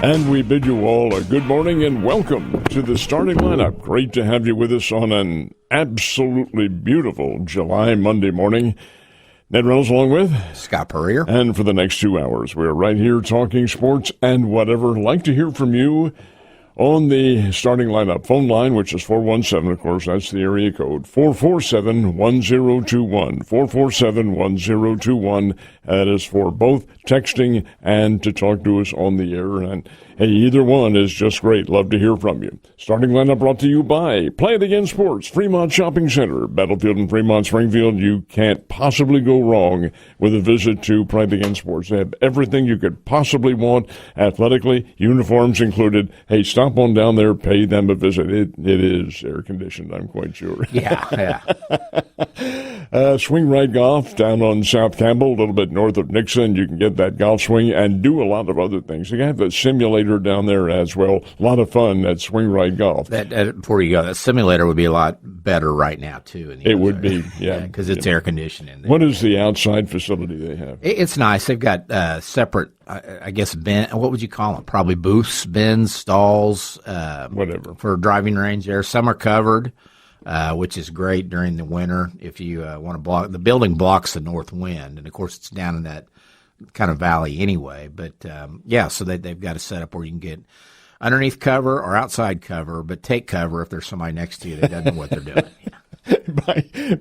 And we bid you all a good morning and welcome to the starting lineup. Great to have you with us on an absolutely beautiful July Monday morning. Ned Reynolds along with Scott Purrier. And for the next 2 hours, we're right here talking sports and whatever. Like to hear from you on the starting lineup phone line, which is 417, of course, that's the area code, 447-1021, 447-1021. That is for both texting and to talk to us on the air. And hey, either one is just great. Love to hear from you. Starting lineup brought to you by Play It Again Sports, Fremont Shopping Center, Battlefield in Fremont, Springfield. You can't possibly go wrong with a visit to Play It Again Sports. They have everything you could possibly want athletically, uniforms included. Hey, stop on down there, pay them a visit. It is air conditioned, I'm quite sure. Yeah. Swing Right Golf down on South Campbell, a little bit north of Nixon. You can get that golf swing and do a lot of other things. You have a simulator down there as well. A lot of fun at Swing Right Golf. Before you go, that simulator would be a lot better right now, too. It would be, yeah. Because it's air conditioned in there. What is the outside facility they have? It's nice. They've got separate, I guess, what would you call them? Probably booths, bins, stalls. Whatever. For driving range there. Some are covered. Which is great during the winter if you want to block. The building blocks the north wind, and of course it's down in that kind of valley anyway. But so they've got a setup where you can get underneath cover or outside cover, but take cover if there's somebody next to you that doesn't know what they're doing.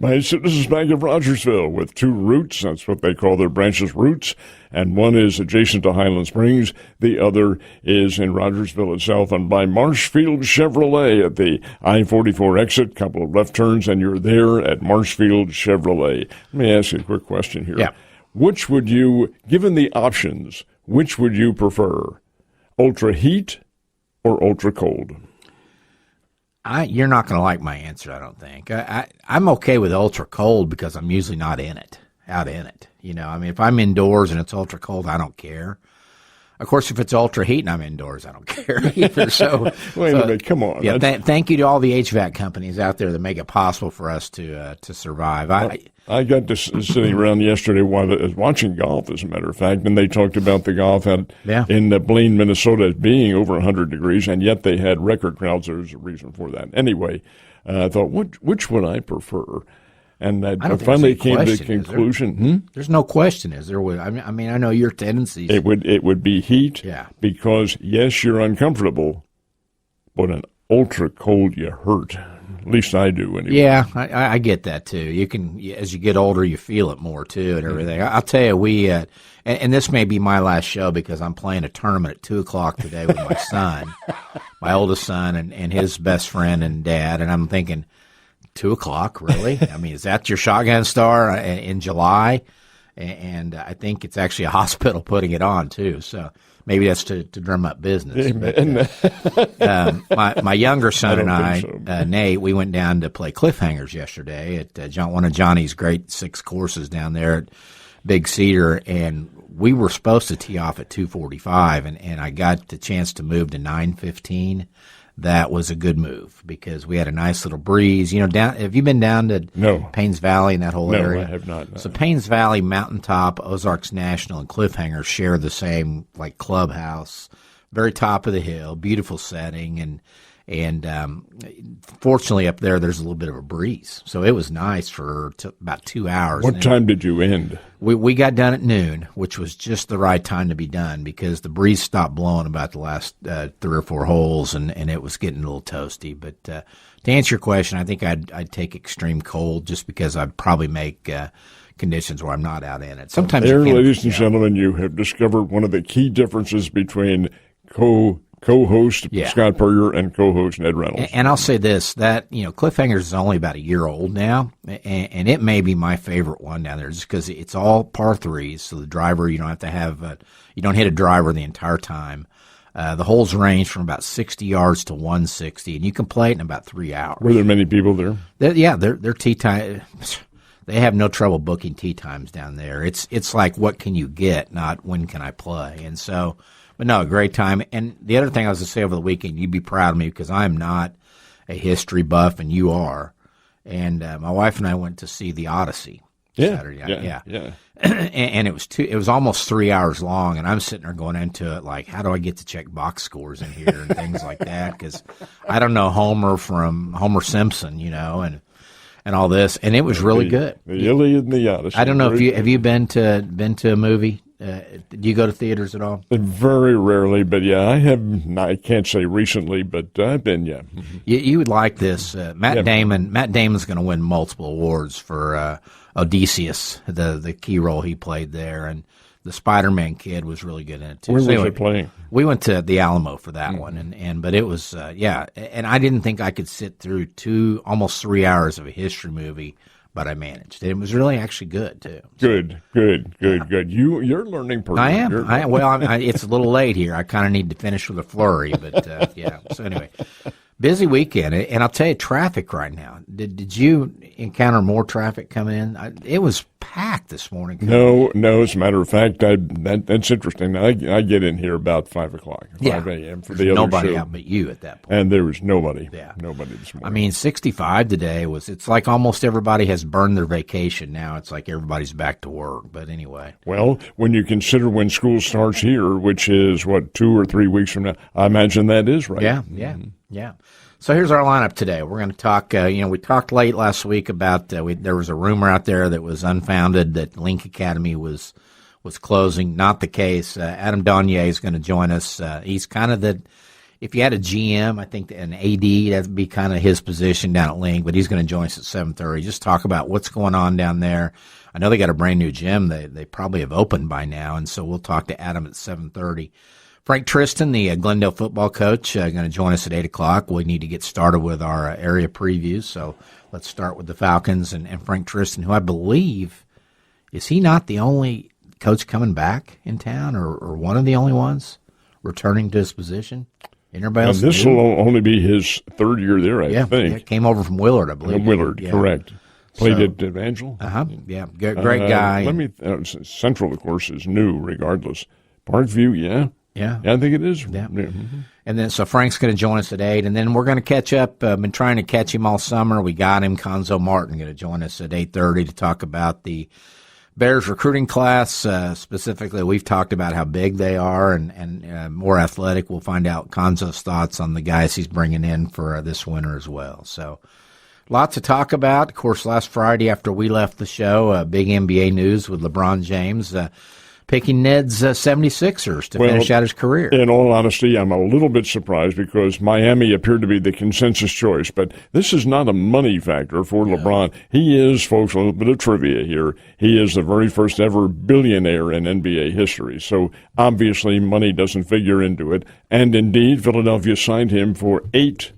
by Citizens Bank of Rogersville with two routes. That's what they call their branches, routes. And one is adjacent to Highland Springs. The other is in Rogersville itself. And by Marshfield Chevrolet at the I-44 exit, couple of left turns, and you're there at Marshfield Chevrolet. Let me ask you a quick question here. Yeah. Which would you, given the options, which would you prefer? Ultra heat or ultra cold? You're not going to like my answer, I don't think. I'm okay with ultra cold because I'm usually not out in it. You know, I mean, if I'm indoors and it's ultra cold, I don't care. Of course, if it's ultra heat and I'm indoors, I don't care either. So wait a minute, come on. Yeah, thank you to all the HVAC companies out there that make it possible for us to survive. I got to sitting around yesterday while I was watching golf, as a matter of fact, and they talked about the golf in Blaine, Minnesota, as being over 100 degrees, and yet they had record crowds. There's a reason for that. Anyway, I thought, which would I prefer? And I finally came to the conclusion. There's no question, is there? I mean, I know your tendencies. It would be heat, because, yes, you're uncomfortable, but an ultra cold, you hurt. At least I do, anyway. Yeah, I get that, too. You can, as you get older, you feel it more, too, and everything. I'll tell you, and this may be my last show because I'm playing a tournament at 2 o'clock today with my son, my oldest son, and his best friend and dad, and I'm thinking, 2 o'clock, really? I mean, is that your shotgun star in July? And I think it's actually a hospital putting it on, too. So maybe that's to drum up business. But, my younger son and I, Nate, we went down to play Cliffhangers yesterday at one of Johnny's great 6 courses down there at Big Cedar. And we were supposed to tee off at 2:45, and I got the chance to move to 9:15. That was a good move because we had a nice little breeze. You know, have you been down to Paynes Valley and that whole area? No, I have not. No. So Paynes Valley, Mountaintop, Ozarks National, and Cliffhangers share the same like clubhouse, very top of the hill, beautiful setting, and fortunately up there's a little bit of a breeze, so it was nice for about 2 hours. What time did you end? We got done at noon, which was just the right time to be done because the breeze stopped blowing about the last 3 or 4 holes, and it was getting a little toasty. But to answer your question, I think I'd take extreme cold just because I'd probably make conditions where I'm not out in it. Sometimes, ladies and gentlemen, you have discovered one of the key differences between co-host Scott Purrier and co-host Ned Reynolds. And I'll say this, that, you know, Cliffhangers is only about a year old now, and it may be my favorite one down there just because it's all par threes, so the driver, you don't have to have you don't hit a driver the entire time. The holes range from about 60 yards to 160, and you can play it in about 3 hours. Were there many people there? They're tee time. They have no trouble booking tee times down there. It's like, what can you get, not when can I play, and so... But no, great time. And the other thing I was going to say over the weekend, you'd be proud of me because I'm not a history buff and you are. And my wife and I went to see The Odyssey. Saturday night. Yeah. And it was almost 3 hours long, and I'm sitting there going into it like, how do I get to check box scores in here and things like that? Because I don't know Homer from Homer Simpson, and all this, and it was really good. The Iliad and the Odyssey. I don't know if you been to a movie. Do you go to theaters at all? Very rarely, but yeah, I have. I can't say recently, but I've been. Yeah, you would like this. Matt Damon's going to win multiple awards for Odysseus, the key role he played there, and the Spider-Man kid was really good in it too. Where was it playing? We went to the Alamo for that one, but it was and I didn't think I could sit through almost 3 hours of a history movie, but I managed. It was really actually good too. Good. You're learning. I am. It's a little late here. I kind of need to finish with a flurry, but yeah. So anyway. Busy weekend, and I'll tell you, traffic right now. Did you encounter more traffic coming in? It was packed this morning. No. As a matter of fact, that's interesting. I get in here about 5 o'clock, 5 a.m. for the other nobody show. out but you at that point. And there was nobody. Yeah. Nobody this morning. I mean, 65 today it's like almost everybody has burned their vacation now. It's like everybody's back to work. But anyway. Well, when you consider when school starts here, which is, 2 or 3 weeks from now, I imagine that is right. Yeah. So here's our lineup today. We're going to talk, we talked late last week about, there was a rumor out there that was unfounded that Link Academy was closing. Not the case. Adam Donier is going to join us. He's kind of if you had a GM, I think an AD, that'd be kind of his position down at Link, but he's going to join us at 7:30. Just talk about what's going on down there. I know they got a brand new gym. They probably have opened by now, and so we'll talk to Adam at 7:30. Frank Tristan, the Glendale football coach, going to join us at 8 o'clock. We need to get started with our area previews, so let's start with the Falcons and Frank Tristan, who I believe, is he not the only coach coming back in town or one of the only ones returning to his position? Everybody else this will only be his third year there, I think. Yeah, came over from Willard, I believe. Willard, correct. Played at Evangel. Yeah, great guy. Central, of course, is new regardless. Parkview, Yeah, I think it is. Yeah. And then, so Frank's going to join us at 8, and then we're going to catch up. Been trying to catch him all summer. We got him. Conzo Martin going to join us at 8:30 to talk about the Bears recruiting class. Specifically, we've talked about how big they are and more athletic. We'll find out Conzo's thoughts on the guys he's bringing in for this winter as well. So, lots to talk about. Of course, last Friday after we left the show, big NBA news with LeBron James picking Ned's 76ers to finish out his career. In all honesty, I'm a little bit surprised because Miami appeared to be the consensus choice, but this is not a money factor for LeBron. He is, folks, a little bit of trivia here. He is the very first ever billionaire in NBA history, so obviously money doesn't figure into it. And indeed, Philadelphia signed him for $8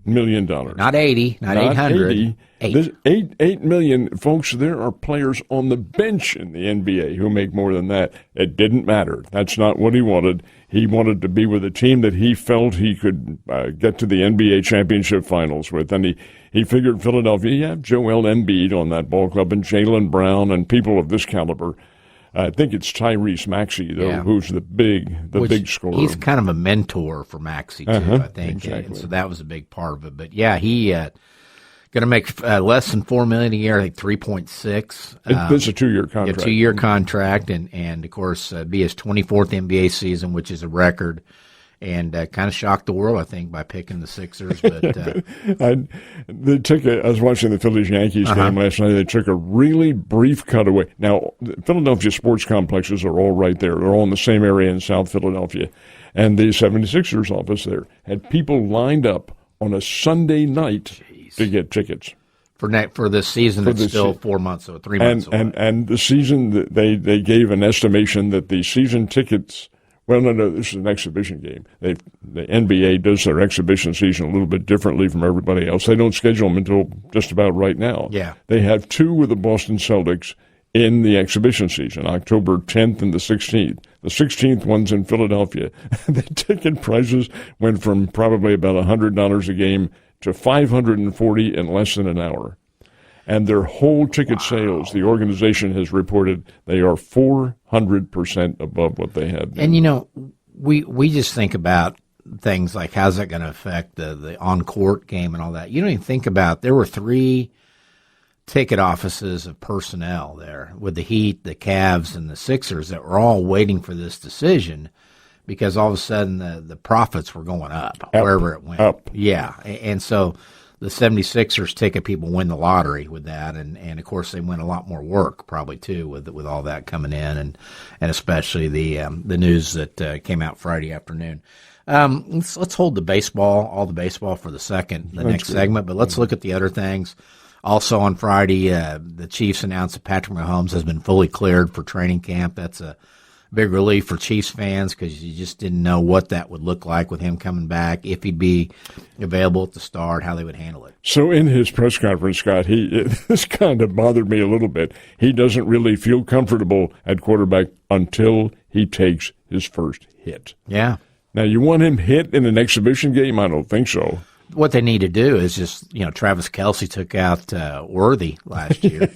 million. Not 80, not 800. 80. $8 million, folks. There are players on the bench in the NBA who make more than that. It didn't matter. That's not what he wanted. He wanted to be with a team that he felt he could get to the NBA championship finals with. And he figured Philadelphia, Joel Embiid on that ball club and Jaylen Brown and people of this caliber. I think it's Tyrese Maxey, though, who's the big scorer. He's kind of a mentor for Maxey, too, I think. Exactly. And so that was a big part of it. But, yeah, he going to make less than $4 million a year, I think 3.6. It's a 2-year contract. A 2-year contract, and of course, be his 24th NBA season, which is a record. And kind of shocked the world, I think, by picking the Sixers. But I was watching the Phillies-Yankees game last night. They took a really brief cutaway. Now, the Philadelphia sports complexes are all right there. They're all in the same area in South Philadelphia. And the 76ers office there had people lined up on a Sunday night to get tickets. For this season, it's still 4 months, so 3 months away. And the season, they gave an estimation that the season tickets. Well, no, this is an exhibition game. The NBA does their exhibition season a little bit differently from everybody else. They don't schedule them until just about right now. Yeah. They have 2 with the Boston Celtics in the exhibition season, October 10th and the 16th. The 16th one's in Philadelphia. The ticket prices went from probably about $100 a game to $540 in less than an hour. And their whole ticket sales, the organization has reported, they are 400% above what they had been. And, we just think about things like how's that going to affect the on-court game and all that. You don't even think about there were 3 ticket offices of personnel there with the Heat, the Cavs, and the Sixers that were all waiting for this decision because all of a sudden the profits were going up wherever it went. Up. Yeah, and so the 76ers ticket people win the lottery with that, and of course they win a lot more work probably too with all that coming in, and especially the news that came out Friday afternoon. Let's hold all the baseball for the next segment, but let's look at the other things. Also on Friday, the Chiefs announced that Patrick Mahomes has been fully cleared for training camp. That's a big relief for Chiefs fans because you just didn't know what that would look like with him coming back, if he'd be available at the start, how they would handle it. So in his press conference, Scott, this kind of bothered me a little bit. He doesn't really feel comfortable at quarterback until he takes his first hit. Yeah. Now, you want him hit in an exhibition game? I don't think so. What they need to do is just, Travis Kelce took out Worthy last year.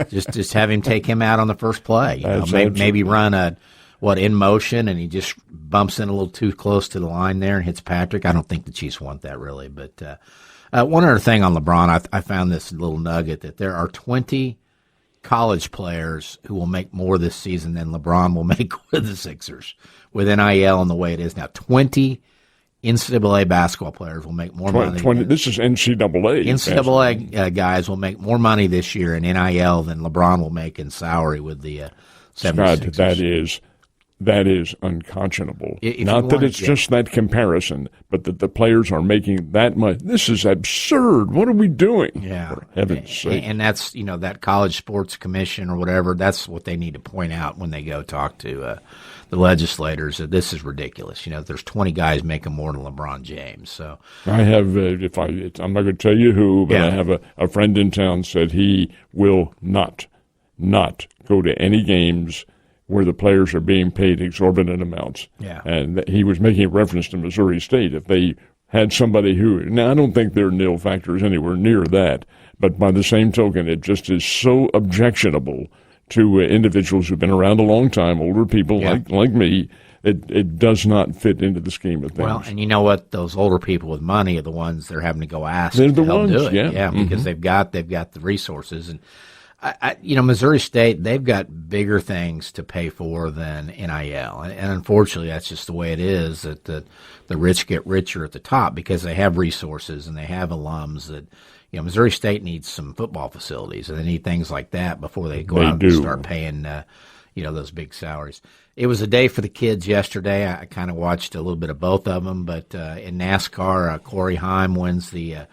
just have him take him out on the first play. Maybe run in motion, and he just bumps in a little too close to the line there and hits Patrick. I don't think the Chiefs want that really. But one other thing on LeBron, I found this little nugget that there are 20 college players who will make more this season than LeBron will make with the Sixers, with NIL and the way it is now. 20 NCAA basketball players will make more money. This is NCAA. NCAA guys will make more money this year in NIL than LeBron will make in salary with the 76ers. Scott, that is unconscionable. Not that it's just that comparison, but that the players are making that much. This is absurd. What are we doing? Yeah. For heaven's sake. And that's, that College Sports Commission or whatever, that's what they need to point out when they go talk to the legislators, that this is ridiculous. There's 20 guys making more than LeBron James. So I have, I'm not going to tell you who, but I have a friend in town said he will not go to any games where the players are being paid exorbitant amounts. Yeah. And he was making a reference to Missouri State. If they had somebody now I don't think their NIL factor is anywhere near that, but by the same token, it just is so objectionable to individuals who've been around a long time, older people like me. It does not fit into the scheme of things. Well, and you know what? Those older people with money are the ones they're having to go ask they're to the help ones, do it. yeah. Because they've got the resources. And Missouri State, they've got bigger things to pay for than NIL, and unfortunately, that's just the way it is. That the rich get richer at the top because they have resources and they have alums. That Missouri State needs some football facilities, and they need things like that before they go out and start paying those big salaries. It was a day for the kids yesterday. I kind of watched a little bit of both of them, but in NASCAR, Corey Heim wins the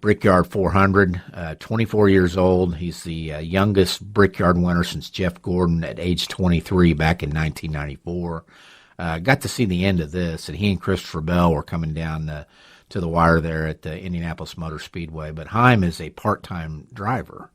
Brickyard 400, 24 years old. He's the youngest Brickyard winner since Jeff Gordon at age 23 back in 1994. Got to see the end of this, and he and Christopher Bell were coming down to the wire there at the Indianapolis Motor Speedway. But Heim is a part-time driver.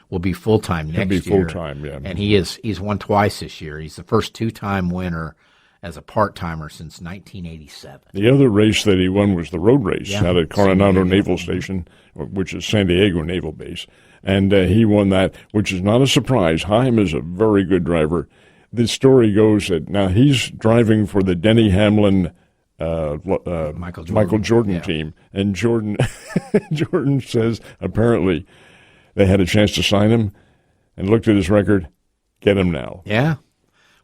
Will be full-time next year. He'll be full-time, yeah. And he's won twice this year. He's the first two-time winner as a part-timer since 1987. The other race that he won was the road race out at Coronado Naval Station, which is San Diego Naval Base. And he won that, which is not a surprise. Heim is a very good driver. The story goes that now he's driving for the Denny Hamlin Michael Jordan team. And Jordan says apparently they had a chance to sign him and looked at his record. Get him now. Yeah.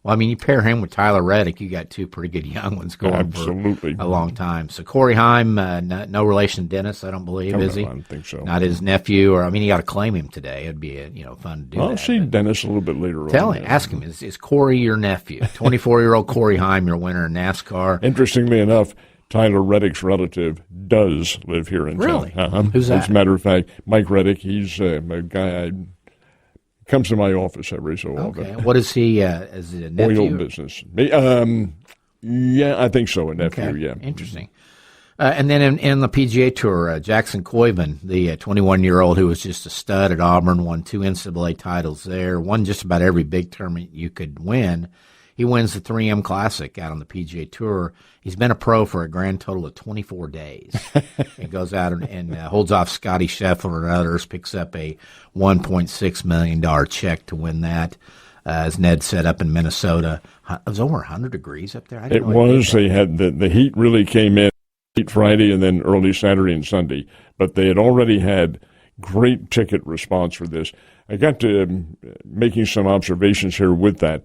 Well, I mean, you pair him with Tyler Reddick, you got two pretty good young ones going for a long time. So Corey Heim, no relation to Dennis, I don't believe, is he? I don't think so. Not his nephew, or you got to claim him today. It'd be fun to do. I'll see Dennis a little bit later on. Tell him, ask him, is Corey your nephew? 24-year-old Corey Heim, your winner in NASCAR. Interestingly enough, Tyler Reddick's relative does live here in town. Really? Who's that? As a matter of fact, Mike Reddick. He's a guy. Comes to my office every so often. Okay. What is he? Is it a nephew? Oil business. Yeah, I think so. A nephew. Okay. Yeah. Interesting. And then in the PGA Tour, Jackson Coyban, the 21-year-old who was just a stud at Auburn, won 2 NCAA titles there, won just about every big tournament you could win. He wins the 3M Classic out on the PGA Tour. He's been a pro for a grand total of 24 days. He goes out and holds off Scotty Scheffler and others, picks up a $1.6 million check to win that. As Ned said, up in Minnesota, it was over 100 degrees up there. It was. They had the heat really came in late Friday and then early Saturday and Sunday. But they had already had great ticket response for this. I got to making some observations here with that.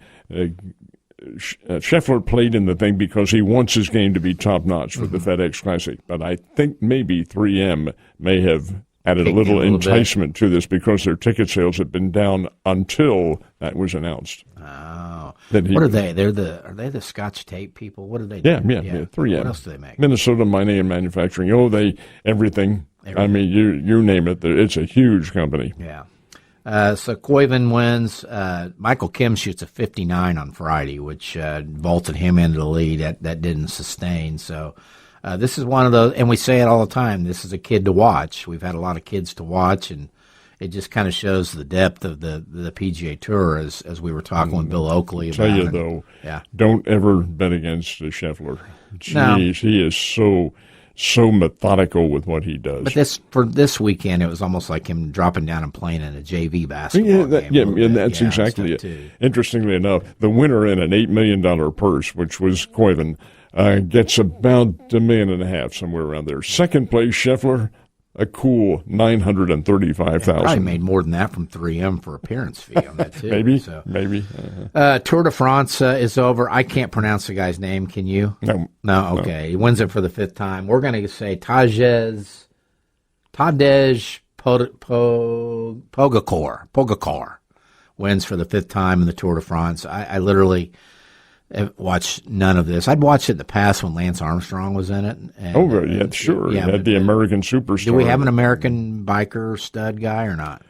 Scheffler played in the thing because he wants his game to be top-notch for the FedEx Classic, but I think maybe 3M may have added a little enticement to this because their ticket sales have been down until that was announced. Oh. What are they? Are they the Scotch tape people? What do they do? Yeah, 3M. What else do they make? Minnesota Mining and Manufacturing. Oh, everything. I mean, you name it. It's a huge company. Yeah. So Koiven wins. Michael Kim shoots a 59 on Friday, which vaulted him into the lead. That didn't sustain. So this is one of those, and we say it all the time, this is a kid to watch. We've had a lot of kids to watch, and it just kind of shows the depth of the PGA Tour, as we were talking with Bill Oakley about. Tell you, though, don't ever bet against Scheffler. Jeez, no. He is so methodical with what he does. But for this weekend, it was almost like him dropping down and playing in a JV basketball game. And that's exactly it. Too. Interestingly enough, the winner in an $8 million purse, which was Koiven, gets about $1.5 million, somewhere around there. Second place, Scheffler, a cool $935,000. Probably made more than that from 3M for appearance fee on that too. Maybe. Uh-huh. Tour de France is over. I can't pronounce the guy's name. Can you? No. Okay. No. He wins it for the 5th time. We're going to say Tadej Pogacar wins for the 5th time in the Tour de France. I literally watched none of this. I'd watched it in the past when Lance Armstrong was in it. And, sure. Yeah, had the American superstar. Do we have an American biker stud guy or not?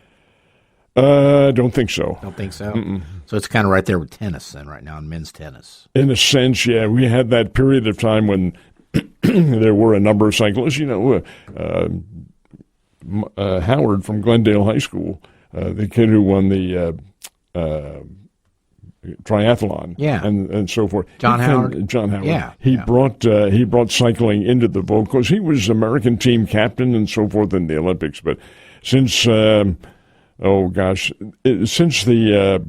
Don't think so. Don't think so? Mm-mm. So it's kind of right there with tennis then right now, in men's tennis. In a sense, yeah. We had that period of time when there were a number of cyclists. Howard from Glendale High School, the kid who won the triathlon, and so forth. John Howard. Yeah, he brought cycling into the vote because he was American team captain and so forth in the Olympics. But since since the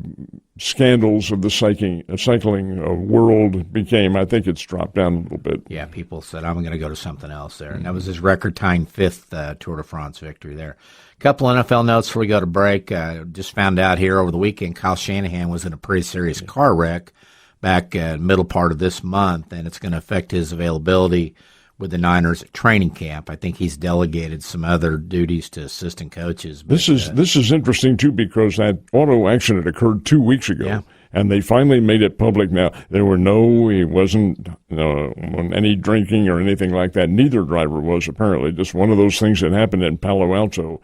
scandals of the cycling world became, I think it's dropped down a little bit. Yeah, people said I'm going to go to something else there, and that was his record-tying 5th Tour de France victory there. A couple NFL notes before we go to break. Just found out here over the weekend, Kyle Shanahan was in a pretty serious car wreck back middle part of this month, and it's going to affect his availability with the Niners at training camp. I think he's delegated some other duties to assistant coaches. But, this is interesting, too, because that auto accident occurred 2 weeks ago, and they finally made it public now. He wasn't on any drinking or anything like that. Neither driver was, apparently. Just one of those things that happened in Palo Alto.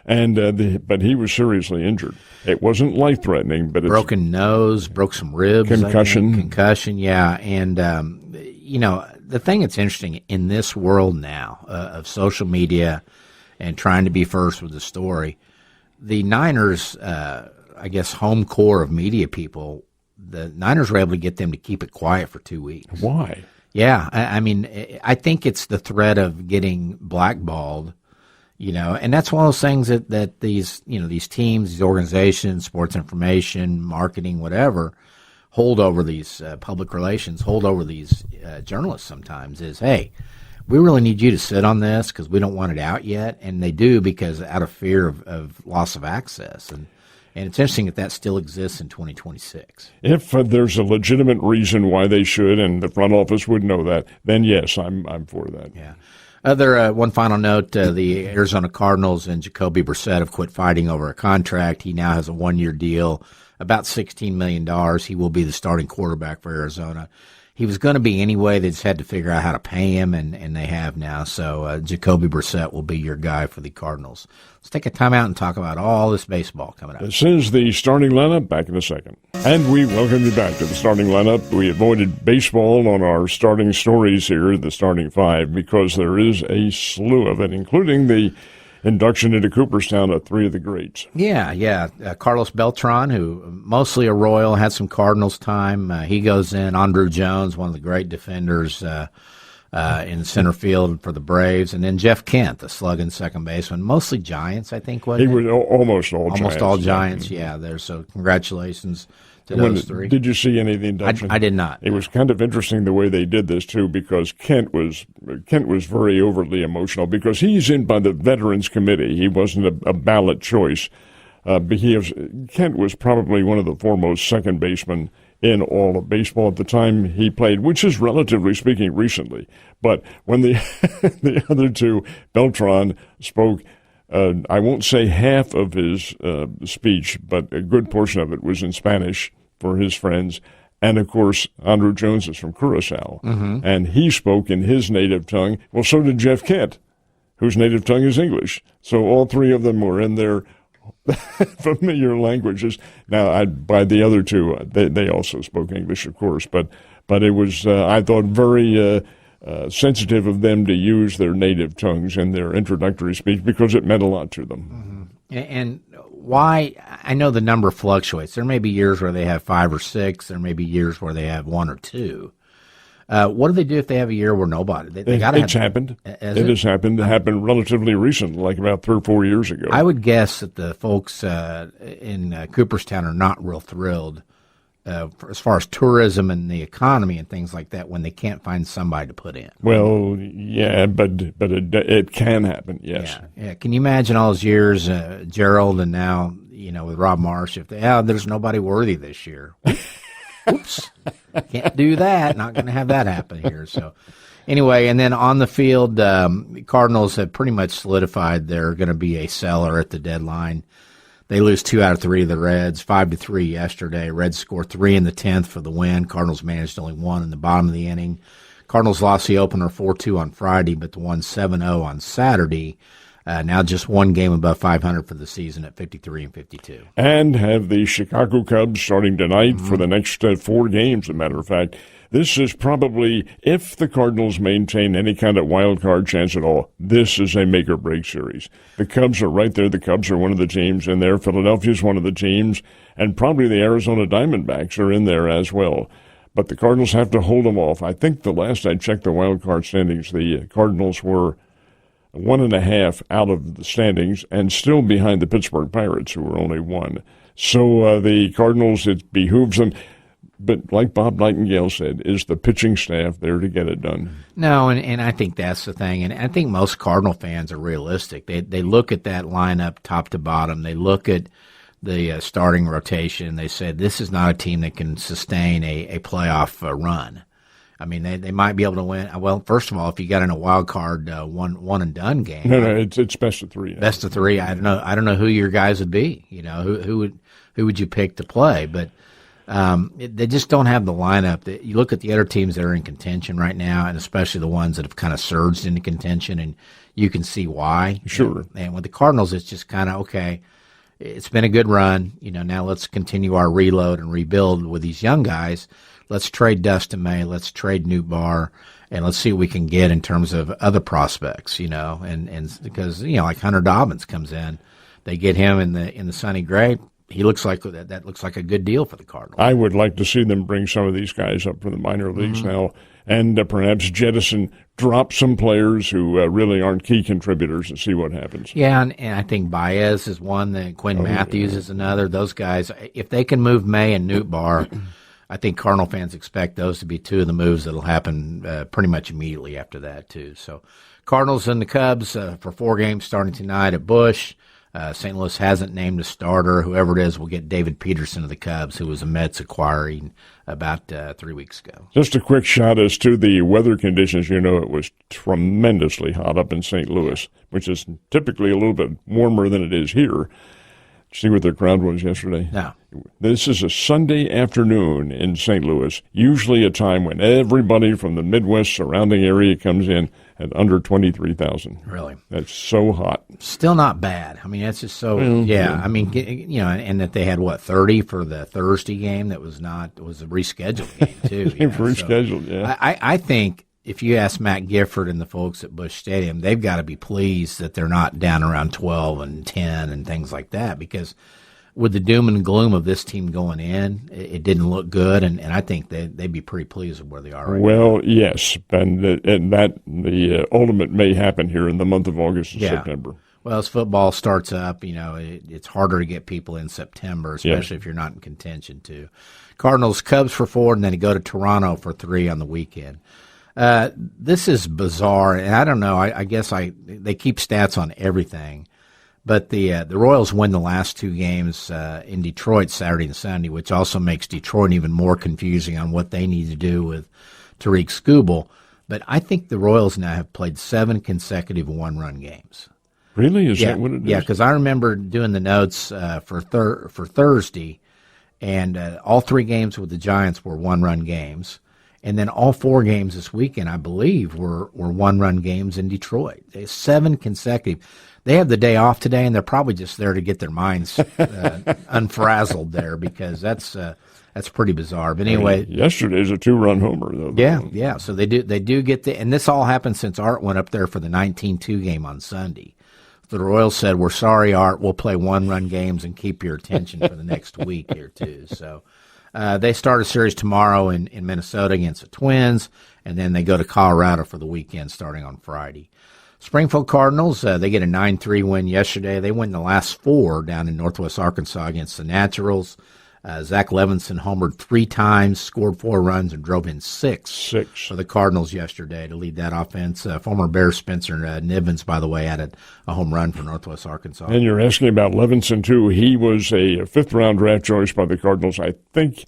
And but he was seriously injured. It wasn't life-threatening, but broken nose, broke some ribs, concussion, yeah. And the thing that's interesting in this world now of social media and trying to be first with the story, the Niners, I guess, home core of media people, the Niners were able to get them to keep it quiet for 2 weeks. Why? Yeah, I mean, I think it's the threat of getting blackballed. And that's one of those things that these teams, these organizations, sports information, marketing, whatever, hold over these public relations, hold over these journalists sometimes is, hey, we really need you to sit on this because we don't want it out yet. And they do because out of fear of loss of access. And it's interesting that still exists in 2026. If there's a legitimate reason why they should, and the front office would know that, then yes, I'm for that. Yeah. One final note, the Arizona Cardinals and Jacoby Brissett have quit fighting over a contract. He now has a 1-year deal, about $16 million. He will be the starting quarterback for Arizona. He was going to be anyway. They just had to figure out how to pay him, and they have now. So Jacoby Brissett will be your guy for the Cardinals. Let's take a time out and talk about all this baseball coming up. This is the starting lineup. Back in a second. And we welcome you back to the starting lineup. We avoided baseball on our starting stories here, the starting 5, because there is a slew of it, including the induction into Cooperstown of 3 of the greats. Yeah. Carlos Beltran, who mostly a Royal, had some Cardinals time. He goes in. Andrew Jones, one of the great defenders in center field for the Braves. And then Jeff Kent, the slugging second baseman. Mostly Giants, I think, wasn't he? He was almost all Giants. Almost all Giants, yeah. So congratulations to those three. Did you see any of the induction? I did not. It was kind of interesting the way they did this too, because Kent was very overly emotional because he's in by the Veterans Committee. He wasn't a ballot choice. But Kent was probably one of the foremost second basemen in all of baseball at the time he played, which is relatively speaking recently. But when the the other two, Beltran spoke, I won't say half of his speech, but a good portion of it was in Spanish for his friends. And, of course, Andrew Jones is from Curacao, and he spoke in his native tongue. Well, so did Jeff Kent, whose native tongue is English. So all three of them were in their familiar languages. Now, by the other two, they also spoke English, of course, but it was, I thought, very sensitive of them to use their native tongues in their introductory speech because it meant a lot to them. And why? I know the number fluctuates. There may be years where they have 5 or 6. There may be years where they have 1 or 2. What do they do if they have a year where nobody? It's happened. It has happened. It happened relatively recently, like about 3 or 4 years ago. I would guess that the folks in Cooperstown are not real thrilled as far as tourism and the economy and things like that when they can't find somebody to put in. Well, yeah, but it can happen, yes. Yeah. Can you imagine all those years, Gerald, and now, with Rob Marsh, if there's nobody worthy this year. Oops, can't do that. Not going to have that happen here. So anyway, and then on the field, Cardinals have pretty much solidified they're going to be a seller at the deadline. They lose 2 out of 3 to the Reds, 5-3 yesterday. Reds scored 3 in the 10th for the win. Cardinals managed only 1 in the bottom of the inning. Cardinals lost the opener 4-2 on Friday, but won 7-0 on Saturday. Now just 1 game above 500 for the season at 53-52. And have the Chicago Cubs starting tonight for the next 4 games, as a matter of fact. This is probably, if the Cardinals maintain any kind of wild card chance at all, this is a make-or-break series. The Cubs are right there. The Cubs are one of the teams in there. Philadelphia's one of the teams. And probably the Arizona Diamondbacks are in there as well. But the Cardinals have to hold them off. I think the last I checked the wild card standings, the Cardinals were 1.5 out of the standings and still behind the Pittsburgh Pirates, who were only 1. So the Cardinals, it behooves them. But like Bob Nightingale said, is the pitching staff there to get it done? No, and I think that's the thing. And I think most Cardinal fans are realistic. They look at that lineup top to bottom. They look at the starting rotation. They said this is not a team that can sustain a playoff run. I mean, they might be able to win. Well, first of all, if you got in a wild card one and done game, no, it's best of 3. Best of 3. I don't know who your guys would be. Who would you pick to play? But they just don't have the lineup. You look at the other teams that are in contention right now, and especially the ones that have kind of surged into contention, and you can see why. Sure. And with the Cardinals, it's just kind of okay. It's been a good run. Now let's continue our reload and rebuild with these young guys. Let's trade Dustin May. Let's trade Newt Barr, and let's see what we can get in terms of other prospects. And because like Hunter Dobbins comes in, they get him in the Sonny Gray. He looks like that looks like a good deal for the Cardinals. I would like to see them bring some of these guys up from the minor leagues now, and perhaps jettison, drop some players who really aren't key contributors and see what happens. Yeah, and I think Baez is one. That Quinn Matthews is another. Those guys, if they can move May and Newt Barr, I think Cardinal fans expect those to be 2 of the moves that will happen pretty much immediately after that too. So Cardinals and the Cubs for 4 games starting tonight at Busch. St. Louis hasn't named a starter. Whoever it is will get David Peterson of the Cubs, who was a Mets acquiring about 3 weeks ago. Just a quick shot as to the weather conditions. It was tremendously hot up in St. Louis, which is typically a little bit warmer than it is here. See what the crowd was yesterday? No. This is a Sunday afternoon in St. Louis, usually a time when everybody from the Midwest surrounding area comes in at under 23,000. Really? That's so hot. Still not bad. I mean, that's just so, I mean, and that they had, 30 for the Thursday game that was a rescheduled game, too. Rescheduled, so, yeah. I think if you ask Matt Gifford and the folks at Busch Stadium, they've got to be pleased that they're not down around 12 and 10 and things like that, because with the doom and gloom of this team going in, it didn't look good, and I think they'd be pretty pleased with where they are right now. Yes, and that the ultimate may happen here in the month of August and September. Well, as football starts up, it's harder to get people in September, especially if you're not in contention too. Cardinals, Cubs for 4, and then you go to Toronto for 3 on the weekend. This is bizarre, and I don't know. I guess they keep stats on everything, but the Royals win the last 2 games in Detroit Saturday and Sunday, which also makes Detroit even more confusing on what they need to do with Tariq Skubal. But I think the Royals now have played 7 consecutive 1-run games. Really? Is that what it is? Yeah, because I remember doing the notes for Thursday, and all 3 games with the Giants were 1-run games. And then all 4 games this weekend, I believe, were 1-run games in Detroit. 7 consecutive. They have the day off today, and they're probably just there to get their minds unfrazzled there, because that's pretty bizarre. But anyway, yesterday's a 2-run homer, though. Yeah. So they do get and this all happened since Art went up there for the 19-2 game on Sunday. The Royals said, "We're sorry, Art. We'll play 1-run games and keep your attention for the next week here too." So they start a series tomorrow in Minnesota against the Twins, and then they go to Colorado for the weekend starting on Friday. Springfield Cardinals, they get a 9-3 win yesterday. They win the last 4 down in Northwest Arkansas against the Naturals. Zach Levinson homered 3 times, scored 4 runs, and drove in 6 for the Cardinals yesterday to lead that offense. Former Bears Spencer Nivens, by the way, had a home run for Northwest Arkansas. And you're asking about Levinson, too. He was a 5th-round draft choice by the Cardinals, I think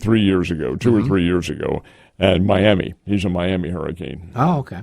3 years ago, 2 or 3 years ago, at Miami. He's a Miami Hurricane. Oh, okay.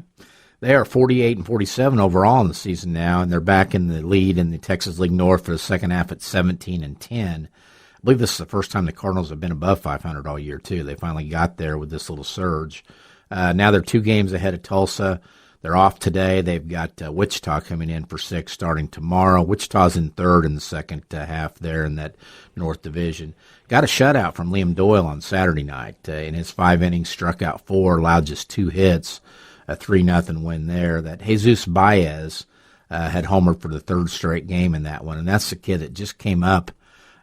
They are 48-47 overall in the season now, and they're back in the lead in the Texas League North for the second half at 17-10. I believe this is the first time the Cardinals have been above 500 all year, too. They finally got there with this little surge. Now they're 2 games ahead of Tulsa. They're off today. They've got Wichita coming in for 6 starting tomorrow. Wichita's in 3rd in the second half there in that North Division. Got a shutout from Liam Doyle on Saturday night. In his 5 innings, struck out 4, allowed just 2 hits, a 3-0 win there. That Jesus Baez had homered for the 3rd straight game in that one, and that's the kid that just came up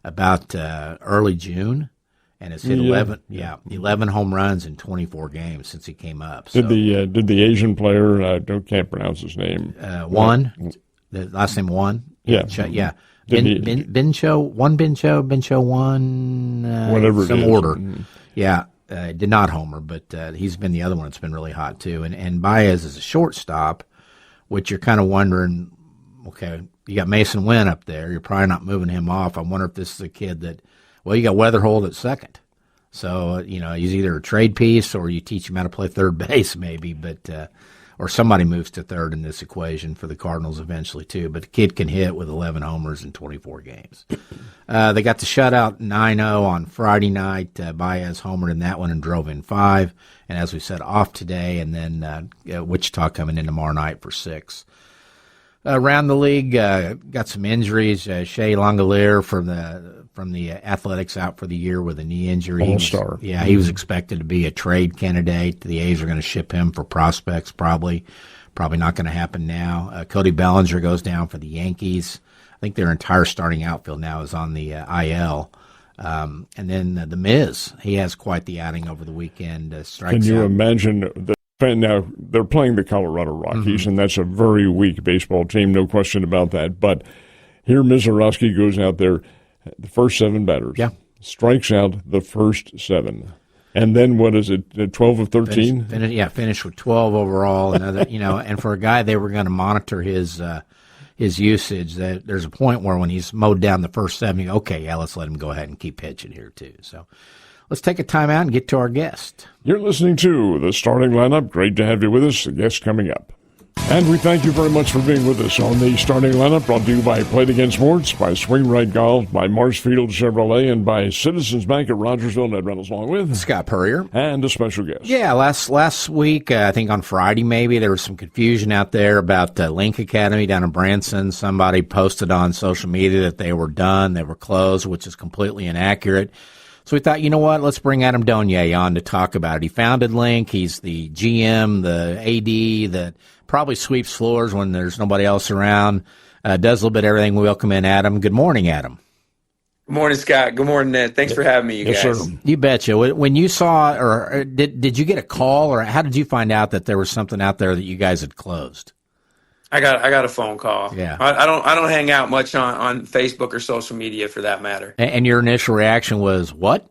about early June, and has hit 11 home runs in 24 games since he came up. So, did the Asian player, I can't pronounce his name. The last name Juan? Yeah. Bincho, whatever some it is. order. Yeah, did not homer, but he's been the other one that's been really hot too. And Baez is a shortstop, which you're kind of wondering, okay, you got Mason Wynn up there. You're probably not moving him off. I wonder if this is a kid that, you got Weatherhold at second. So, he's either a trade piece or you teach him how to play third base maybe, but or somebody moves to third in this equation for the Cardinals eventually too. But the kid can hit with 11 homers in 24 games. They got the shutout 9-0 on Friday night. Baez homered in that one and drove in 5. And as we said, off today, and then Wichita coming in tomorrow night for 6. Around the league, got some injuries. Shea Langolier from the Athletics out for the year with a knee injury. All-star. He was expected to be a trade candidate. The A's are going to ship him for prospects probably. Probably not going to happen now. Cody Bellinger goes down for the Yankees. I think their entire starting outfield now is on the IL. And then the Miz, he has quite the outing over the weekend. Can you imagine now, they're playing the Colorado Rockies, and that's a very weak baseball team, no question about that. But here Mizorowski goes out there, the first 7 batters, strikes out the first 7. And then what is it, 12 of 13? Finished with 12 overall. Another, and for a guy, they were going to monitor his usage. That there's a point where when he's mowed down the first 7, you go, okay, let's let him go ahead and keep pitching here too. So let's take a time out and get to our guest. You're listening to the starting lineup. Great to have you with us. The guest coming up. And we thank you very much for being with us on the starting lineup, brought to you by Play It Again Sports, by Swing Right Golf, by Marshfield Chevrolet, and by Citizens Bank at Rogersville. Ned Reynolds along with Scott Purrier. And a special guest. Yeah, last week, I think on Friday maybe, there was some confusion out there about Link Academy down in Branson. Somebody posted on social media that they were done, they were closed, which is completely inaccurate. So we thought, you know what, let's bring Adam Donier on to talk about it. He founded Link. He's the GM, the AD that probably sweeps floors when there's nobody else around, does a little bit of everything. We welcome in Adam. Good morning, Adam. Good morning, Scott. Good morning, Ned. Thanks for having me, you guys. Sir. You betcha. When you saw, or did you get a call, or how did you find out that there was something out there that you guys had closed? I got a phone call. Yeah. I don't hang out much on Facebook or social media for that matter. And your initial reaction was what?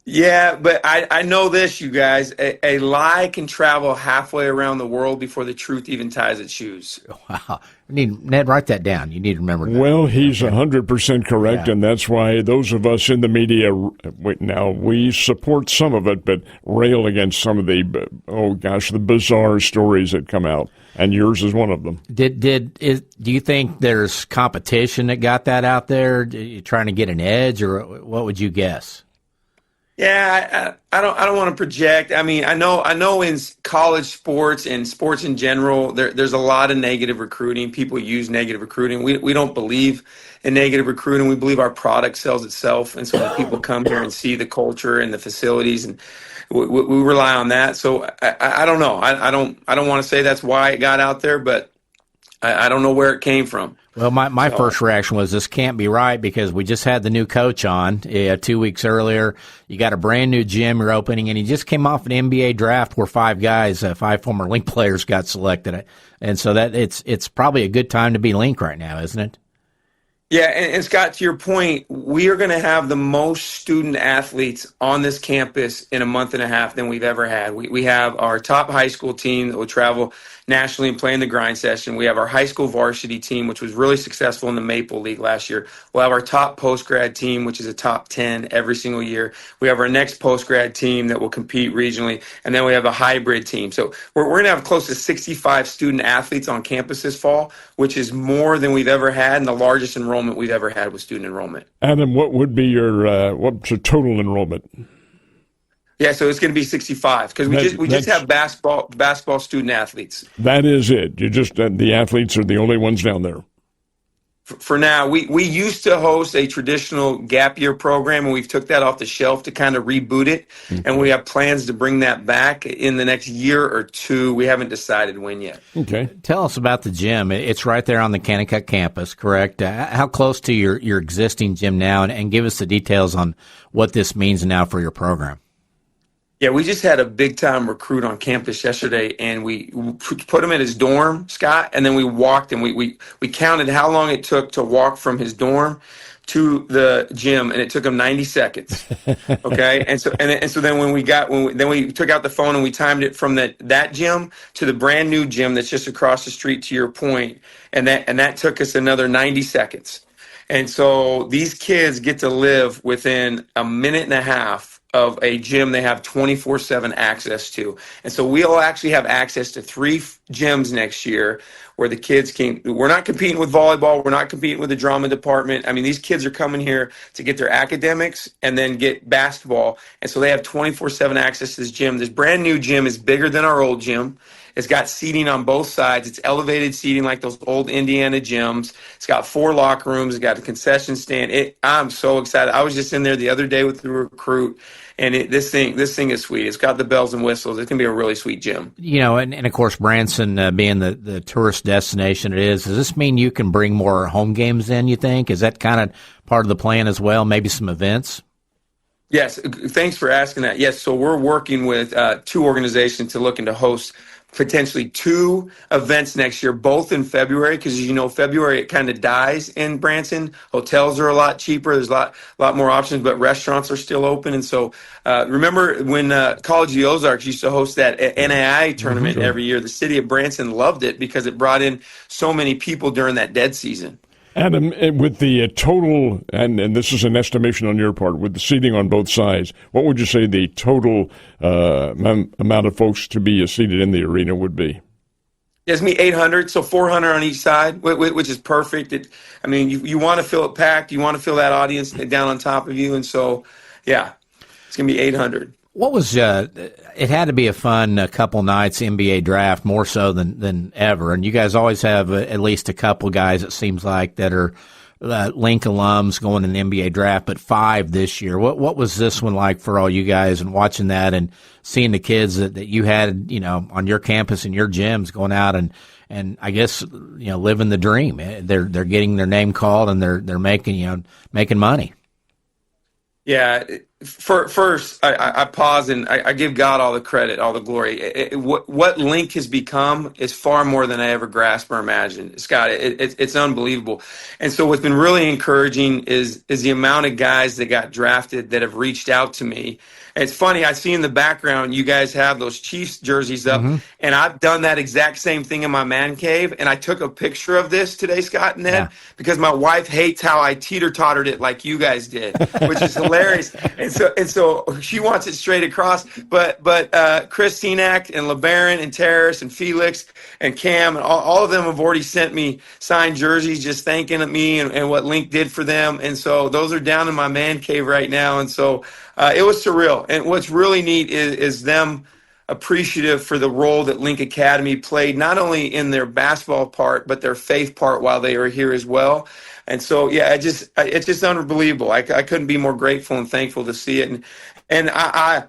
Yeah, but I know this, you guys. A lie can travel halfway around the world before the truth even ties its shoes. Wow. Ned, write that down. You need to remember that. Well, he's 100% correct, Yeah. and that's why those of us in the media, now we support some of it, but rail against some of the, the bizarre stories that come out, and yours is one of them. Do you think there's competition that got that out there? You trying to get an edge, or what would you guess? Yeah, I don't want to project. I mean, I know in college sports and sports in general, there's a lot of negative recruiting. People use negative recruiting. We don't believe in negative recruiting. We believe our product sells itself, and so when people come here and see the culture and the facilities, and we rely on that. So I don't know. I don't want to say that's why it got out there, but I don't know where it came from. Well, my first reaction was this can't be right because we just had the new coach on 2 weeks earlier. You got a brand new gym you're opening, and he just came off an NBA draft where five former Link players got selected. And so that it's probably a good time to be Link right now, isn't it? Yeah, and Scott, to your point, we are going to have the most student athletes on this campus in a month and a half than we've ever had. We have our top high school team that will travel nationally and play in the grind session. We have our high school varsity team, which was really successful in the Maple League last year. We'll have our top post-grad team, which is a top 10 every single year. We have our next post-grad team that will compete regionally, and then we have a hybrid team. So we're going to have close to 65 student athletes on campus this fall, which is more than we've ever had and the largest enrollment we've ever had with student enrollment. Adam, what would be your what's your total enrollment? Yeah, so it's going to be 65 because we just have basketball student athletes. That is it. You just the athletes are the only ones down there. For now, we used to host a traditional gap year program, and we've took that off the shelf to kind of reboot it. Okay. And we have plans to bring that back in the next year or two. We haven't decided when yet. Okay. Tell us about the gym. It's right there on the Kennecott campus, correct? How close to your existing gym now, and give us the details on what this means now for your program. Yeah, we just had a big-time recruit on campus yesterday, and we put him in his dorm, Scott, and then we walked, and we counted how long it took to walk from his dorm to the gym, and it took him 90 seconds. Okay, and so then when we took out the phone and we timed it from that gym to the brand new gym that's just across the street, to your point, and that took us another 90 seconds. And so these kids get to live within a minute and a half of a gym they have 24/7 access to. And so we'll actually have access to 3 gyms next year where the kids we're not competing with volleyball. We're not competing with the drama department. I mean, these kids are coming here to get their academics and then get basketball. And so they have 24/7 access to this gym. This brand new gym is bigger than our old gym. It's got seating on both sides. It's elevated seating like those old Indiana gyms. It's got 4 locker rooms. It's got a concession stand. I'm so excited. I was just in there the other day with the recruit, and this thing is sweet. It's got the bells and whistles. It's going to be a really sweet gym. You know, and of course, Branson being the tourist destination it is, does this mean you can bring more home games in, you think? Is that kind of part of the plan as well, maybe some events? Yes, thanks for asking that. Yes, so we're working with 2 organizations to look into host potentially 2 events next year, both in February, because as you know, February, it kind of dies in Branson. Hotels are a lot cheaper. There's a lot more options, but restaurants are still open. And so remember when College of the Ozarks used to host that NAI tournament every year, the city of Branson loved it because it brought in so many people during that dead season. Adam, with the total, and this is an estimation on your part, with the seating on both sides, what would you say the total amount of folks to be seated in the arena would be? It's me 800, so 400 on each side, which is perfect. You want to feel it packed. You want to feel that audience down on top of you. And so, yeah, it's going to be 800. What was it had to be a fun couple nights NBA draft, more so than ever. And you guys always have at least a couple guys, it seems like, that are Link alums going in the NBA draft, but 5 this year. What was this one like for all you guys, and watching that and seeing the kids that you had, on your campus and your gyms going out and I guess, living the dream. They're getting their name called and they're making money. Yeah, First, I pause and I give God all the credit, all the glory. What Link has become is far more than I ever grasped or imagined. Scott, it's unbelievable. And so what's been really encouraging is the amount of guys that got drafted that have reached out to me. And it's funny, I see in the background you guys have those Chiefs jerseys up, and I've done that exact same thing in my man cave. And I took a picture of this today, Scott and Ned, because my wife hates how I teeter-tottered it like you guys did, which is hilarious. And so she wants it straight across. But Chris Senac and LeBaron and Terrace and Felix and Cam and all of them have already sent me signed jerseys just thanking me and what Link did for them. And so those are down in my man cave right now. And so it was surreal. And what's really neat is them appreciative for the role that Link Academy played, not only in their basketball part, but their faith part while they were here as well. And so, yeah, it's just unbelievable. I couldn't be more grateful and thankful to see it. And I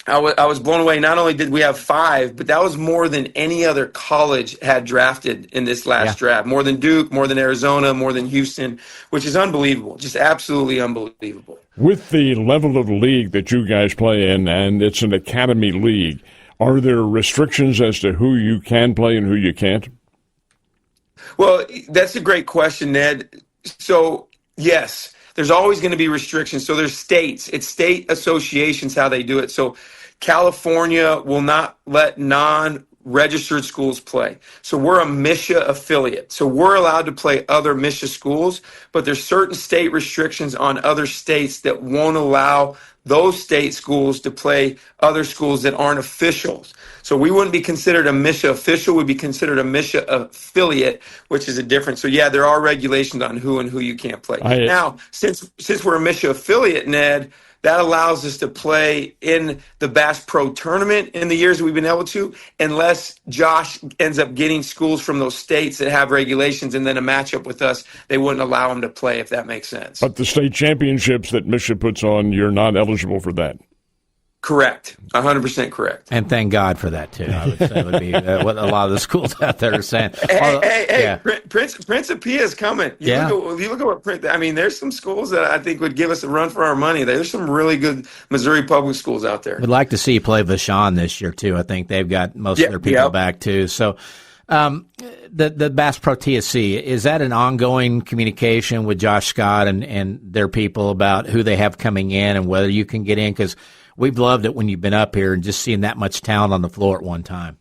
was blown away. Not only did we have 5, but that was more than any other college had drafted in this last draft. More than Duke, more than Arizona, more than Houston, which is unbelievable. Just absolutely unbelievable. With the level of league that you guys play in, and it's an academy league, are there restrictions as to who you can play and who you can't? Well, that's a great question, Ned. So, yes, there's always going to be restrictions. So there's states. It's state associations how they do it. So California will not let non-registered schools play. So we're a MISHA affiliate. So we're allowed to play other MISHA schools, but there's certain state restrictions on other states that won't allow those state schools to play other schools that aren't officials. So we wouldn't be considered a MISHA official. We'd be considered a MISHA affiliate, which is a difference. So, yeah, there are regulations on who and who you can't play. Now, since we're a MISHA affiliate, Ned, that allows us to play in the Bass Pro tournament in the years that we've been able to, unless Josh ends up getting schools from those states that have regulations and then a matchup with us, they wouldn't allow them to play, if that makes sense. But the state championships that MISHA puts on, you're not eligible for that. Correct. 100% correct. And thank God for that, too. I would say would be what a lot of the schools out there are saying. Hey, Prince of Pia is coming. You look at what Prince, I mean, there's some schools that I think would give us a run for our money. There's some really good Missouri public schools out there. We'd like to see you play Vashon this year, too. I think they've got most of their people back, too. So the Bass Pro TSC, is that an ongoing communication with Josh Scott and their people about who they have coming in and whether you can get in? Because we've loved it when you've been up here and just seeing that much talent on the floor at one time.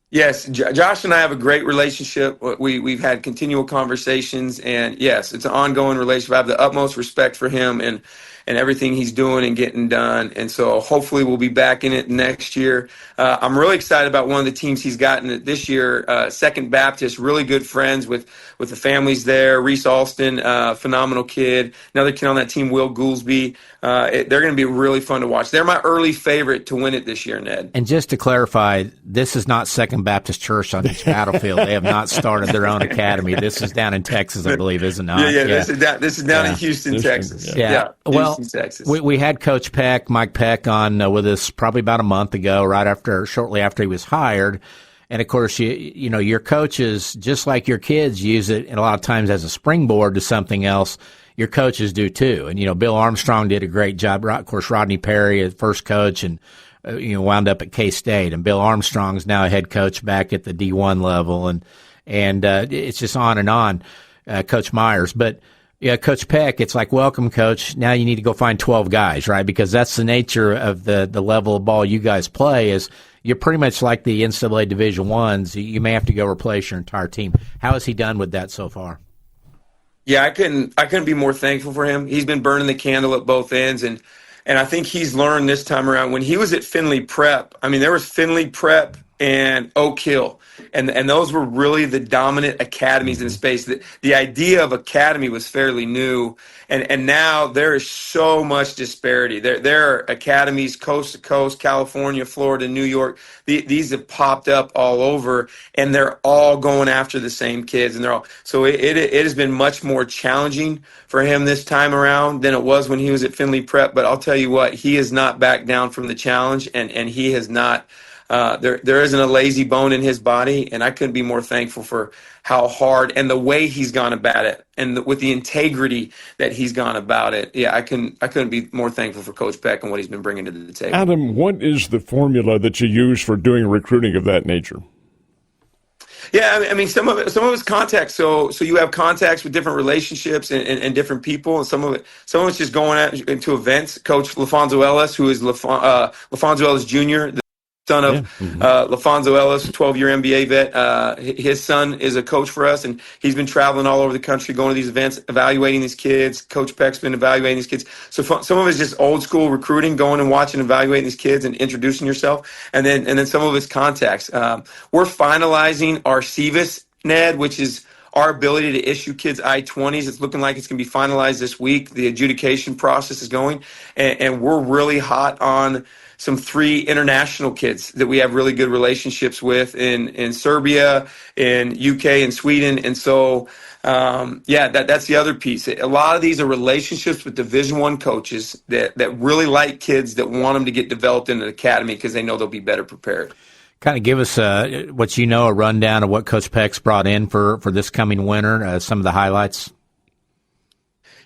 Yes, Josh and I have a great relationship. We've had continual conversations, and yes, it's an ongoing relationship. I have the utmost respect for him and everything he's doing and getting done. And so hopefully we'll be back in it next year. I'm really excited about one of the teams he's gotten this year, Second Baptist, really good friends with the families there. Reese Alston, phenomenal kid. Another kid on that team, Will Goolsby. They're going to be really fun to watch. They're my early favorite to win it this year, Ned. And just to clarify, this is not Second Baptist Church on each battlefield. They have not started their own academy. This is down in Texas, I believe, isn't it? Yeah. This is down in Houston, Texas. Yeah. Well, Texas. We had Coach Peck, Mike Peck, on with us probably about a month ago, shortly after he was hired. And of course, you know, your coaches, just like your kids, use it and a lot of times as a springboard to something else. Your coaches do too. And, you know, Bill Armstrong did a great job. Of course, Rodney Perry, first coach, and, wound up at K-State. And Bill Armstrong's now a head coach back at the D1 level. And it's just on and on, Coach Myers. But, yeah, Coach Peck, it's like, welcome, Coach. Now you need to go find 12 guys, right? Because that's the nature of the level of ball you guys play is you're pretty much like the NCAA Division I's. You may have to go replace your entire team. How has he done with that so far? Yeah, I couldn't be more thankful for him. He's been burning the candle at both ends, and I think he's learned this time around. When he was at Findlay Prep, I mean, there was Findlay Prep and Oak Hill, and those were really the dominant academies in space. The idea of academy was fairly new, and now there is so much disparity. There are academies coast to coast, California, Florida, New York. These have popped up all over, and they're all going after the same kids, and it has been much more challenging for him this time around than it was when he was at Findlay Prep. But I'll tell you what, he has not backed down from the challenge, and he has not there isn't a lazy bone in his body, and I couldn't be more thankful for how hard and the way he's gone about it, and with the integrity that he's gone about it. Yeah, I couldn't be more thankful for Coach Peck and what he's been bringing to the table. Adam, what is the formula that you use for doing recruiting of that nature? Yeah, I mean, some of it's contacts. So you have contacts with different relationships and different people, and some of it's just going out into events. Coach LaFonso Ellis, who is LaFonso Ellis Jr., the son of LaFonso Ellis, 12-year NBA vet. His son is a coach for us, and he's been traveling all over the country, going to these events, evaluating these kids. Coach Peck's been evaluating these kids. So some of it's just old school recruiting, going and watching, evaluating these kids, and introducing yourself. And then some of it's contacts. We're finalizing our CVIS, Ned, which is our ability to issue kids I-20s. It's looking like it's going to be finalized this week. The adjudication process is going, and we're really hot on some 3 international kids that we have really good relationships with in Serbia, in UK, and Sweden. And so, that's the other piece. A lot of these are relationships with Division I coaches that really like kids, that want them to get developed in an academy because they know they'll be better prepared. Kind of give us a rundown of what Coach Peck's brought in for this coming winter, some of the highlights.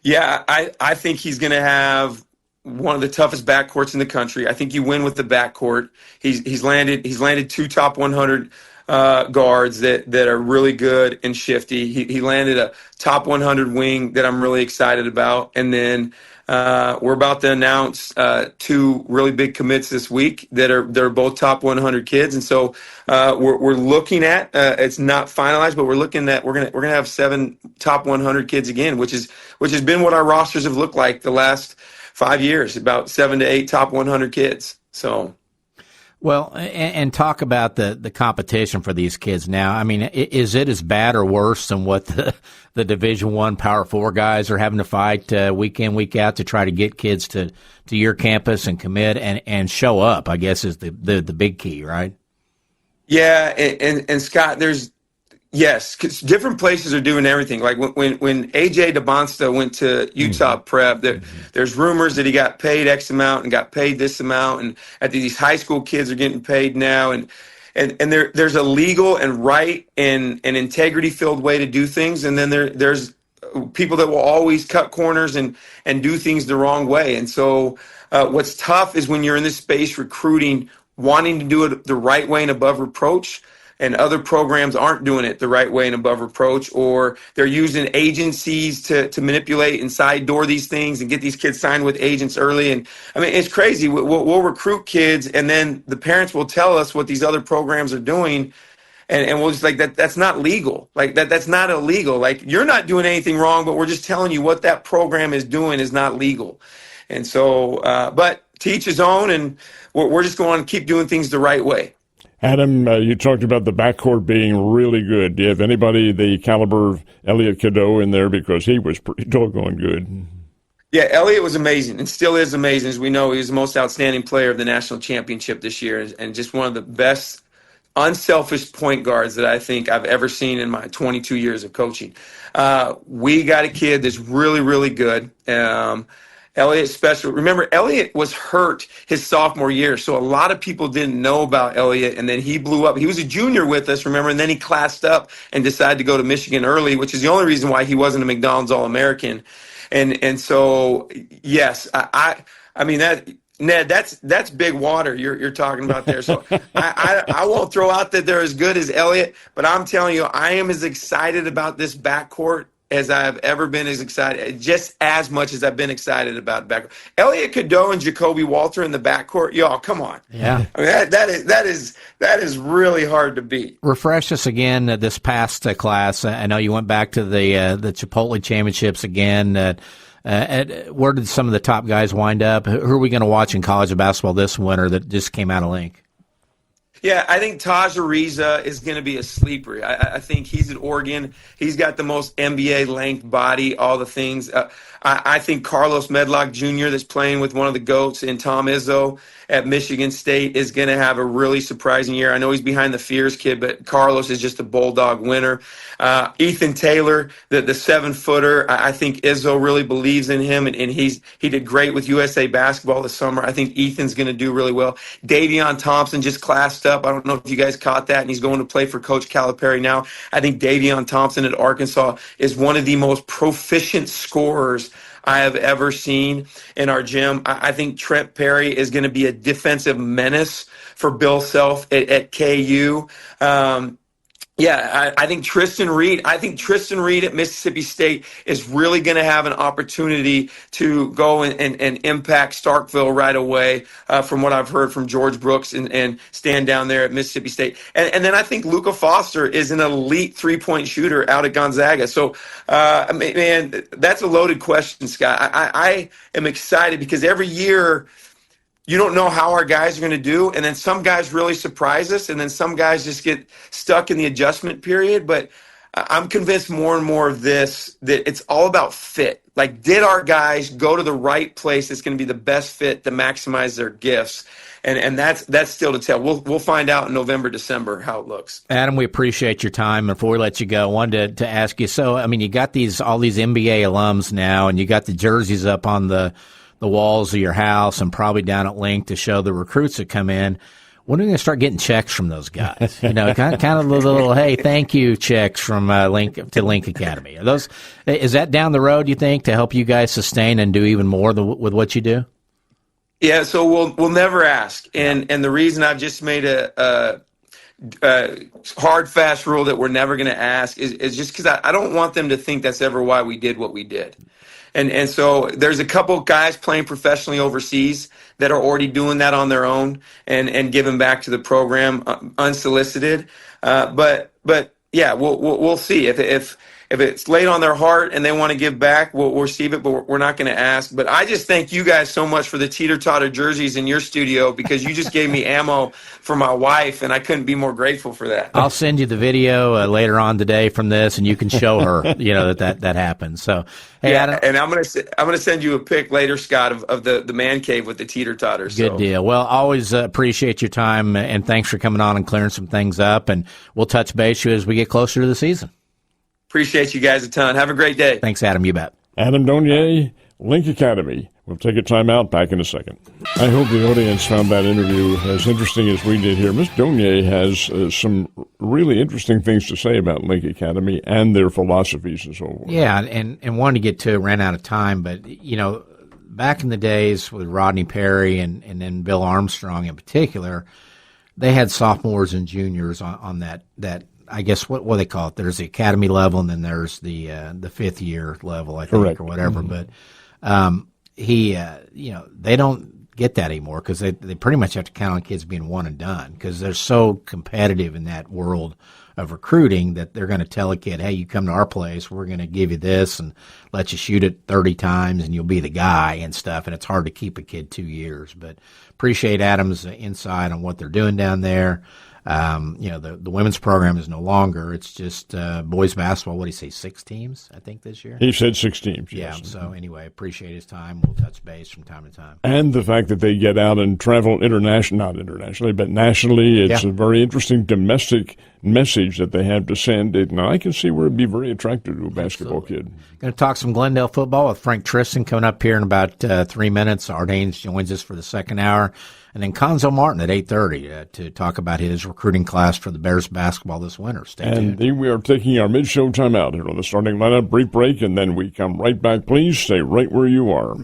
Yeah, I think he's going to have one of the toughest backcourts in the country. I think you win with the backcourt. He's landed 2 top 100 guards that are really good and shifty. He landed a top 100 wing that I'm really excited about. And then we're about to announce 2 really big commits this week that are both top 100 kids. And so we're looking at it's not finalized, but we're gonna have 7 top 100 kids again, which has been what our rosters have looked like the last 5 years, about 7 to 8 top 100 kids. So, well, and talk about the competition for these kids now. I mean, is it as bad or worse than what the Division I Power 4 guys are having to fight week in, week out to try to get kids to your campus and commit and show up, I guess, is the big key, right? Yeah, and Scott, yes, 'cause different places are doing everything. Like when AJ DeBonsta went to Utah Prep, there's rumors that he got paid X amount and got paid this amount, and at these high school kids are getting paid now, and there's a legal and right and integrity filled way to do things, and then there's people that will always cut corners and do things the wrong way. And so what's tough is when you're in this space recruiting, wanting to do it the right way and above reproach, and other programs aren't doing it the right way and above reproach, or they're using agencies to manipulate and side door these things and get these kids signed with agents early. And I mean, it's crazy. We'll recruit kids, and then the parents will tell us what these other programs are doing, and we'll just like that's not legal. Like that's not illegal. Like, you're not doing anything wrong, but we're just telling you what that program is doing is not legal. And so, but to each his own, and we're just going to keep doing things the right way. Adam, you talked about the backcourt being really good. Do you have anybody the caliber of Elliot Cadeau in there? Because he was pretty doggone good. Yeah, Elliot was amazing and still is amazing. As we know, he was the most outstanding player of the national championship this year, and just one of the best unselfish point guards that I think I've ever seen in my 22 years of coaching. We got a kid that's really, really good. Elliot's special. Remember, Elliot was hurt his sophomore year, so a lot of people didn't know about Elliot, and then he blew up. He was a junior with us, remember, and then he classed up and decided to go to Michigan early, which is the only reason why he wasn't a McDonald's All-American. And so, yes, I mean, that, Ned, that's big water you're talking about there. So I won't throw out that they're as good as Elliot, but I'm telling you, I am as excited about this backcourt as I've ever been just as much as I've been excited about backcourt. Elliot Cadeau and Jacoby Walter in the backcourt, y'all, come on. Yeah. I mean, that is really hard to beat. Refresh us again this past class. I know you went back to the Chipotle championships again. Where did some of the top guys wind up? Who are we going to watch in college basketball this winter that just came out of Link? Yeah, I think Taj Ariza is going to be a sleeper. I think he's at Oregon. He's got the most NBA length body, all the things. I think Carlos Medlock Jr., that's playing with one of the GOATs, and Tom Izzo at Michigan State, is going to have a really surprising year. I know he's behind the Fears kid, but Carlos is just a bulldog winner. Ethan Taylor, the 7-footer, I think Izzo really believes in him, and he did great with USA Basketball this summer. I think Ethan's going to do really well. Davion Thompson just classed up. I don't know if you guys caught that, and he's going to play for Coach Calipari now. I think Davion Thompson at Arkansas is one of the most proficient scorers I have ever seen in our gym. I think Trent Perry is going to be a defensive menace for Bill Self at KU. I think Tristan Reed. At Mississippi State is really going to have an opportunity to go and impact Starkville right away. From what I've heard from George Brooks and stand down there at Mississippi State, and then I think Luca Foster is an elite 3-point shooter out at Gonzaga. So, man, that's a loaded question, Scott. I am excited because every year, you don't know how our guys are going to do, and then some guys really surprise us, and then some guys just get stuck in the adjustment period. But I'm convinced more and more of this, that it's all about fit. Like, did our guys go to the right place that's going to be the best fit to maximize their gifts? And that's still to tell. We'll find out in November, December how it looks. Adam, we appreciate your time. Before we let you go, I wanted to ask you, so, I mean, you got all these NBA alums now, and you got the jerseys up on the walls of your house and probably down at Link to show the recruits that come in. When are we going to start getting checks from those guys? You know, kind of the little, hey, thank you checks from Link Academy. Is that down the road, you think, to help you guys sustain and do even more with what you do? Yeah, so we'll never ask. And the reason I've just made a hard, fast rule that we're never going to ask is just because I don't want them to think that's ever why we did what we did. And so there's a couple guys playing professionally overseas that are already doing that on their own and giving back to the program unsolicited. But yeah, we'll see if it's laid on their heart and they want to give back, we'll receive it, but we're not going to ask. But I just thank you guys so much for the teeter-totter jerseys in your studio, because you just gave me ammo for my wife, and I couldn't be more grateful for that. I'll send you the video later on today from this, and you can show her, you know, that happened. So, hey, yeah, Adam, and I'm gonna send you a pic later, Scott, of the man cave with the teeter-totters. Good deal. Well, always appreciate your time, and thanks for coming on and clearing some things up, and we'll touch base as we get closer to the season. Appreciate you guys a ton. Have a great day. Thanks, Adam. You bet. Adam Donier, Link Academy. We'll take a time out. Back in a second. I hope the audience found that interview as interesting as we did here. Ms. Donier has some really interesting things to say about Link Academy and their philosophies and so on. Yeah, and wanted to get to it, ran out of time, but, you know, back in the days with Rodney Perry and then Bill Armstrong in particular, they had sophomores and juniors on that I guess what they call it. There's the academy level, and then there's the fifth year level, I think. Correct. Or whatever. Mm-hmm. But they don't get that anymore because they pretty much have to count on kids being one and done because they're so competitive in that world of recruiting that they're going to tell a kid, hey, you come to our place, we're going to give you this and let you shoot it 30 times and you'll be the guy and stuff. And it's hard to keep a kid 2 years. But appreciate Adam's insight on what they're doing down there. The women's program is no longer. It's just boys basketball. What did he say, 6 teams, I think, this year? He said 6 teams, yeah, yes. So anyway, appreciate his time. We'll touch base from time to time. And the fact that they get out and travel not internationally, but nationally. It's a very interesting domestic message that they have to send. Now, I can see where it would be very attractive to a basketball kid. Going to talk some Glendale football with Frank Tristan coming up here in about 3 minutes. Art Haynes joins us for the second hour. And then Conzo Martin at 8:30 to talk about his recruiting class for the Bears basketball this winter. Stay tuned. And we are taking our mid-show timeout here on the starting lineup. Brief break, and then we come right back. Please stay right where you are.